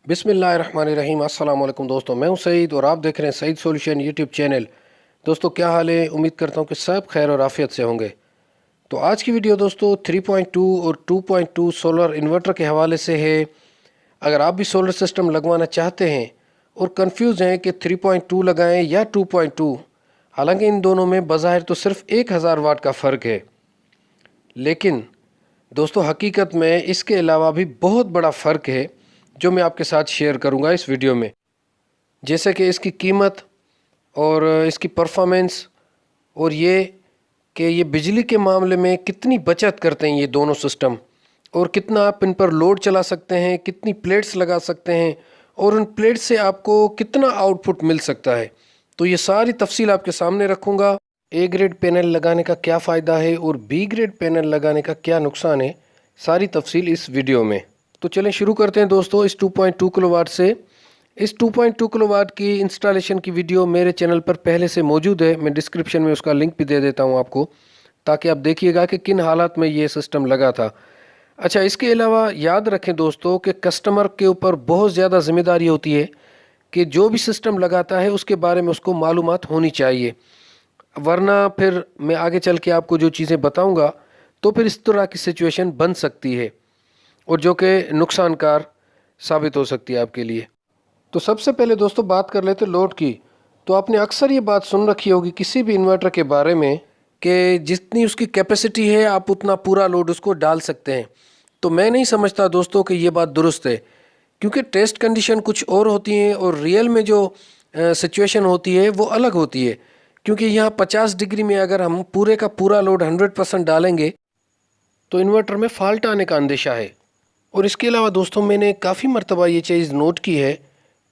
बिस्मिल्लाहिर्रहमानिर्रहीम। अस्सलाम वालेकुम दोस्तों, मैं हूं सईद और आप देख रहे हैं सईद सॉल्यूशन यूट्यूब चैनल। दोस्तों क्या हाल है? उम्मीद करता हूं कि सब खैर और आफियत से होंगे। तो आज की वीडियो दोस्तों 3.2 और 2.2 सोलर इन्वर्टर के हवाले से है। अगर आप भी सोलर सिस्टम लगवाना चाहते हैं और कंफ्यूज हैं कि 3.2 लगाएं या 2.2, हालांकि इन दोनों में बज़ाहिर तो सिर्फ 1000 वाट का फ़र्क है, लेकिन दोस्तों हकीकत में इसके अलावा भी बहुत बड़ा फ़र्क है जो मैं आपके साथ शेयर करूंगा इस वीडियो में। जैसे कि इसकी कीमत और इसकी परफॉर्मेंस, और ये कि ये बिजली के मामले में कितनी बचत करते हैं ये दोनों सिस्टम, और कितना आप इन पर लोड चला सकते हैं, कितनी प्लेट्स लगा सकते हैं और उन प्लेट्स से आपको कितना आउटपुट मिल सकता है। तो ये सारी तफसील आपके सामने रखूँगा। ए ग्रेड पैनल लगाने का क्या फ़ायदा है और बी ग्रेड पैनल लगाने का क्या नुकसान है, सारी तफसील इस वीडियो में। तो चलें शुरू करते हैं दोस्तों इस 2.2 किलोवाट से। इस 2.2 किलोवाट की इंस्टॉलेशन की वीडियो मेरे चैनल पर पहले से मौजूद है, मैं डिस्क्रिप्शन में उसका लिंक भी दे देता हूं आपको, ताकि आप देखिएगा कि किन हालात में ये सिस्टम लगा था। अच्छा, इसके अलावा याद रखें दोस्तों कि कस्टमर के ऊपर बहुत ज़्यादा जिम्मेदारी होती है कि जो भी सिस्टम लगाता है उसके बारे में उसको मालूमात होनी चाहिए, वरना फिर मैं आगे चल के आपको जो चीज़ें बताऊंगा तो फिर इस तरह की सिचुएशन बन सकती है और जो कि नुकसानकार साबित हो सकती है आपके लिए। तो सबसे पहले दोस्तों बात कर लेते लोड की। तो आपने अक्सर ये बात सुन रखी होगी किसी भी इन्वर्टर के बारे में कि जितनी उसकी कैपेसिटी है आप उतना पूरा लोड उसको डाल सकते हैं। तो मैं नहीं समझता दोस्तों कि ये बात दुरुस्त है, क्योंकि टेस्ट कंडीशन कुछ और होती हैं और रियल में जो सिचुएशन होती है वो अलग होती है। क्योंकि यहाँ 50 डिग्री में अगर हम पूरे का पूरा लोड 100% डालेंगे तो इन्वर्टर में फ़ाल्ट आने का अंदेशा है। और इसके अलावा दोस्तों मैंने काफ़ी मरतबा ये चीज़ नोट की है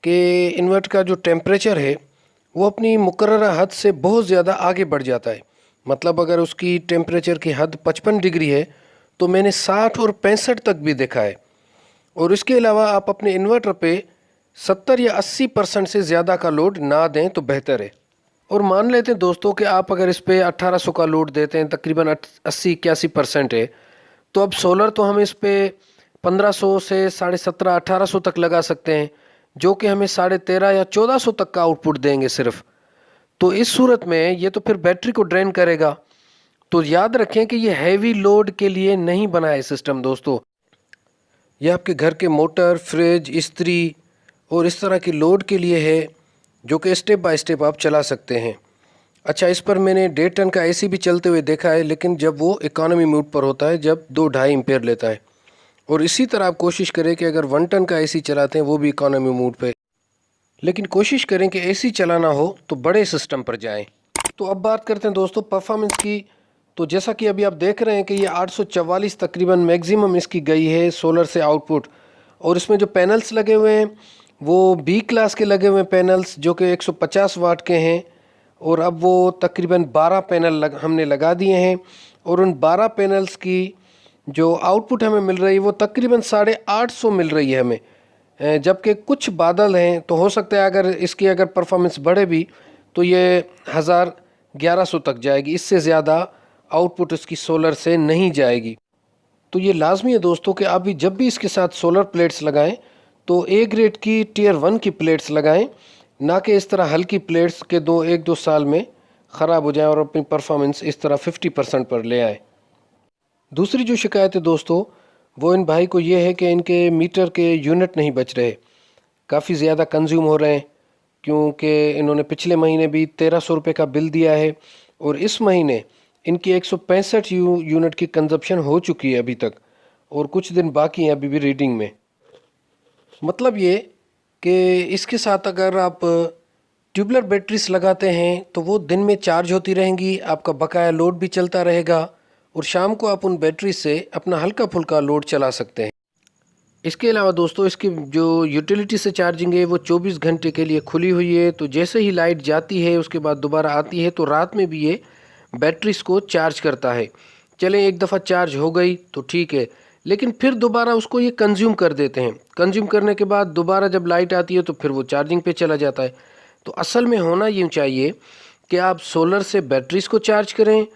कि इन्वर्टर का जो टेम्परेचर है वो अपनी मुकर्ररा हद से बहुत ज़्यादा आगे बढ़ जाता है। मतलब अगर उसकी टेम्परेचर की हद 55 डिग्री है तो मैंने 60 और 65 तक भी देखा है। और इसके अलावा आप अपने इन्वर्टर पे 70 या 80% से ज़्यादा का लोड ना दें तो बेहतर है। और मान लेते हैं दोस्तों कि आप अगर इस पे 1800 का लोड देते हैं, तकरीबन 80-81% है, तो अब सोलर तो हम इस पे 1500 से 17,500-1800 तक लगा सकते हैं, जो कि हमें 13,500 या 1400 तक का आउटपुट देंगे सिर्फ। तो इस सूरत में ये तो फिर बैटरी को ड्रेन करेगा। तो याद रखें कि ये हैवी लोड के लिए नहीं बना है सिस्टम दोस्तों। ये आपके घर के मोटर, फ्रिज, इस्त्री और इस तरह की लोड के लिए है, जो कि स्टेप बाय स्टेप आप चला सकते हैं। अच्छा, इस पर मैंने 1.5 टन का एसी भी चलते हुए देखा है, लेकिन जब वो इकोनॉमी मोड पर होता है, जब 2-2.5 एम्पेयर लेता है। और इसी तरह आप कोशिश करें कि अगर 1 टन का एसी चलाते हैं वो भी इकोनॉमी मोड पे, लेकिन कोशिश करें कि एसी चलाना हो तो बड़े सिस्टम पर जाएं। तो अब बात करते हैं दोस्तों परफॉर्मेंस की। तो जैसा कि अभी आप देख रहे हैं कि ये 844 तकरीबन मैक्सिमम इसकी गई है सोलर से आउटपुट। और इसमें जो पैनल्स लगे हुए हैं वो बी क्लास के लगे हुए हैं पैनल्स, जो कि 150 वाट के हैं। और अब वो तकरीबन 12 पैनल हमने लगा दिए हैं, और उन 12 पैनल्स की जो आउटपुट हमें मिल रही है वो तकरीबन 850 मिल रही है हमें। जबकि कुछ बादल हैं तो हो सकता है अगर इसकी अगर परफॉर्मेंस बढ़े भी तो ये 1000-1100 तक जाएगी, इससे ज़्यादा आउटपुट इसकी सोलर से नहीं जाएगी। तो ये लाजमी है दोस्तों कि आप भी जब भी इसके साथ सोलर प्लेट्स लगाएं तो ए ग्रेड की टियर 1 की प्लेट्स लगाएं, ना कि इस तरह हल्की प्लेट्स के 1-2 साल में ख़राब हो जाएं और अपनी परफॉर्मेंस इस तरह 50% पर ले आए। दूसरी जो शिकायत है दोस्तों वो इन भाई को ये है कि इनके मीटर के यूनिट नहीं बच रहे, काफ़ी ज़्यादा कंज्यूम हो रहे हैं, क्योंकि इन्होंने पिछले महीने भी 1300 रुपये का बिल दिया है और इस महीने इनकी 165 यूनिट की कंजप्शन हो चुकी है अभी तक, और कुछ दिन बाकी हैं अभी भी रीडिंग में। मतलब ये कि इसके साथ अगर आप ट्यूबलर बैटरीज लगाते हैं तो वो दिन में चार्ज होती रहेंगी, आपका बकाया लोड भी चलता रहेगा, और शाम को आप उन बैटरी से अपना हल्का फुल्का लोड चला सकते हैं। इसके अलावा दोस्तों इसकी जो यूटिलिटी से चार्जिंग है वो 24 घंटे के लिए खुली हुई है। तो जैसे ही लाइट जाती है उसके बाद दोबारा आती है तो रात में भी ये बैटरीज को चार्ज करता है। चलें, एक दफ़ा चार्ज हो गई तो ठीक है, लेकिन फिर दोबारा उसको ये कंज्यूम कर देते हैं। कंज्यूम करने के बाद दोबारा जब लाइट आती है तो फिर वो चार्जिंग पे चला जाता है। तो असल में होना यूँ चाहिए कि आप सोलर से बैटरीज को चार्ज करें,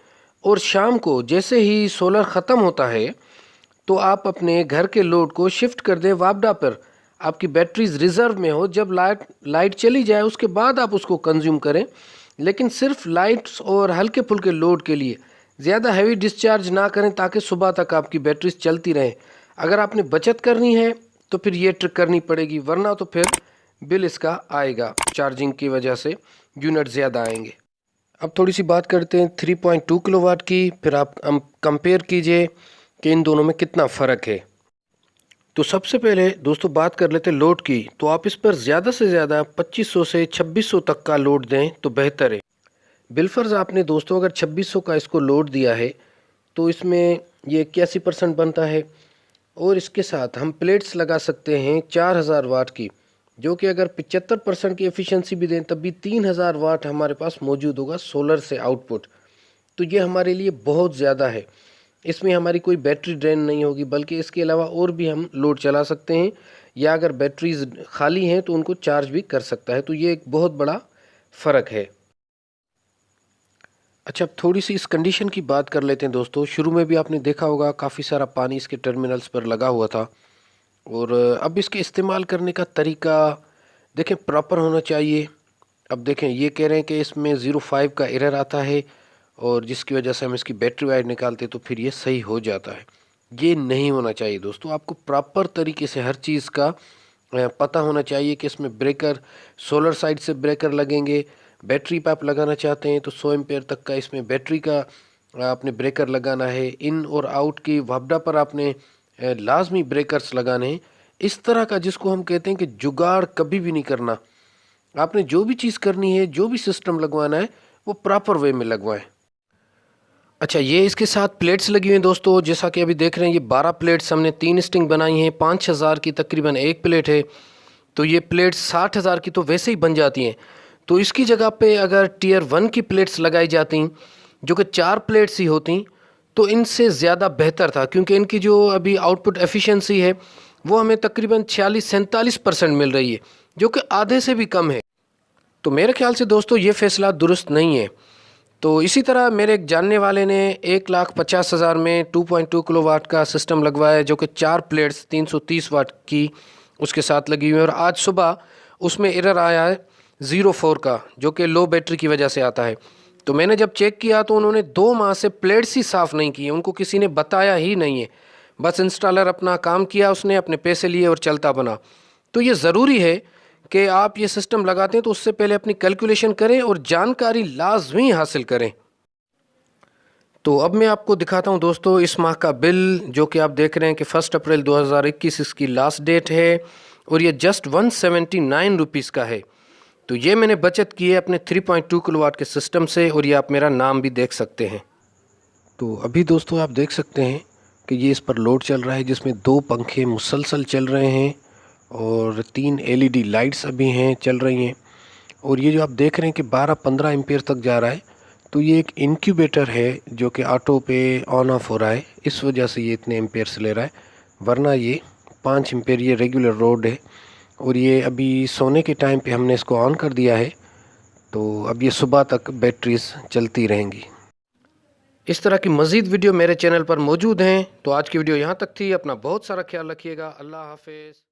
और शाम को जैसे ही सोलर ख़त्म होता है तो आप अपने घर के लोड को शिफ्ट कर दें वापडा पर। आपकी बैटरीज रिज़र्व में हो, जब लाइट चली जाए उसके बाद आप उसको कंज्यूम करें, लेकिन सिर्फ लाइट्स और हल्के फुल्के लोड के लिए ज़्यादा हैवी डिस्चार्ज ना करें ताकि सुबह तक आपकी बैटरीज चलती रहें। अगर आपने बचत करनी है तो फिर ये ट्रिक करनी पड़ेगी, वरना तो फिर बिल इसका आएगा, चार्जिंग की वजह से यूनिट ज़्यादा आएंगे। अब थोड़ी सी बात करते हैं 3.2 किलोवाट की, फिर आप कंपेयर कीजिए कि इन दोनों में कितना फ़र्क है। तो सबसे पहले दोस्तों बात कर लेते हैं लोड की। तो आप इस पर ज़्यादा से ज़्यादा 2500 से 2600 तक का लोड दें तो बेहतर है। बिलफर्ज आपने दोस्तों अगर 2600 का इसको लोड दिया है तो इसमें ये 81% बनता है, और इसके साथ हम प्लेट्स लगा सकते हैं 4000 वाट की, जो कि अगर 75% की एफिशिएंसी भी दें तब भी 3000 वाट हमारे पास मौजूद होगा सोलर से आउटपुट। तो ये हमारे लिए बहुत ज़्यादा है। इसमें हमारी कोई बैटरी ड्रेन नहीं होगी, बल्कि इसके अलावा और भी हम लोड चला सकते हैं, या अगर बैटरीज खाली हैं तो उनको चार्ज भी कर सकता है। तो ये एक बहुत बड़ा फ़र्क है। अच्छा, अब थोड़ी सी इस कंडीशन की बात कर लेते हैं दोस्तों। शुरू में भी आपने देखा होगा काफ़ी सारा पानी इसके टर्मिनल्स पर लगा हुआ था, और अब इसके इस्तेमाल करने का तरीका देखें प्रॉपर होना चाहिए। अब देखें ये कह रहे हैं कि इसमें 0.5 का एरर आता है, और जिसकी वजह से हम इसकी बैटरी वाइड निकालते तो फिर ये सही हो जाता है। ये नहीं होना चाहिए दोस्तों। आपको प्रॉपर तरीके से हर चीज़ का पता होना चाहिए कि इसमें ब्रेकर, सोलर साइड से ब्रेकर लगेंगे, बैटरी पे आप लगाना चाहते हैं तो 100 एम्पेयर तक का इसमें बैटरी का आपने ब्रेकर लगाना है। इन और आउट की वापडा पर आपने लाजमी ब्रेकर्स लगाने हैं। इस तरह का जिसको हम कहते हैं कि जुगाड़ कभी भी नहीं करना। आपने जो भी चीज़ करनी है, जो भी सिस्टम लगवाना है, वो प्रॉपर वे में लगवाएं। अच्छा, ये इसके साथ प्लेट्स लगी हुई हैं दोस्तों, जैसा कि अभी देख रहे हैं ये 12 प्लेट्स हमने 3 स्टिंग बनाई हैं। 5000 की तकरीबन एक प्लेट है, तो ये प्लेट्स 60,000 की तो वैसे ही बन जाती हैं। तो इसकी जगह पे अगर टियर 1 की प्लेट्स लगाई जाती जो कि 4 प्लेट्स ही होती तो इनसे ज़्यादा बेहतर था, क्योंकि इनकी जो अभी आउटपुट एफिशिएंसी है वो हमें तकरीबन 46-47% मिल रही है, जो कि आधे से भी कम है। तो मेरे ख्याल से दोस्तों ये फ़ैसला दुरुस्त नहीं है। तो इसी तरह मेरे एक जानने वाले ने 1,50,000 में 2.2 किलोवाट का सिस्टम लगवाया, जो कि 4 प्लेट्स 330 वाट की उसके साथ लगी हुई है, और आज सुबह उसमें एरर आया है 0.4 का, जो कि लो बैटरी की वजह से आता है। तो मैंने जब चेक किया तो उन्होंने 2 माह से प्लेट्स ही साफ़ नहीं किए, उनको किसी ने बताया ही नहीं है। बस इंस्टॉलर अपना काम किया, उसने अपने पैसे लिए और चलता बना। तो ये ज़रूरी है कि आप ये सिस्टम लगाते हैं तो उससे पहले अपनी कैलकुलेशन करें और जानकारी लाजमी हासिल करें। तो अब मैं आपको दिखाता हूं दोस्तों इस माह का बिल, जो कि आप देख रहे हैं कि 1 अप्रैल 2021 इसकी लास्ट डेट है, और ये जस्ट 179 रुपीज़ का है। तो ये मैंने बचत की है अपने 3.2 किलोवाट के सिस्टम से, और ये आप मेरा नाम भी देख सकते हैं। तो अभी दोस्तों आप देख सकते हैं कि ये इस पर लोड चल रहा है, जिसमें 2 पंखे मुसलसल चल रहे हैं और 3 एलईडी लाइट्स अभी हैं, चल रही हैं। और ये जो आप देख रहे हैं कि 12-15 एम्पेयर तक जा रहा है, तो ये एक इंक्यूबेटर है जो कि ऑटो पे ऑन ऑफ हो रहा है, इस वजह से ये इतने एम्पेयर से ले रहा है, वरना ये 5 एम्पेयर ये रेगुलर लोड है। और ये अभी सोने के टाइम पे हमने इसको ऑन कर दिया है, तो अब ये सुबह तक बैटरीज चलती रहेंगी। इस तरह की मज़ीद वीडियो मेरे चैनल पर मौजूद हैं। तो आज की वीडियो यहाँ तक थी। अपना बहुत सारा ख्याल रखिएगा। अल्लाह हाफिज़।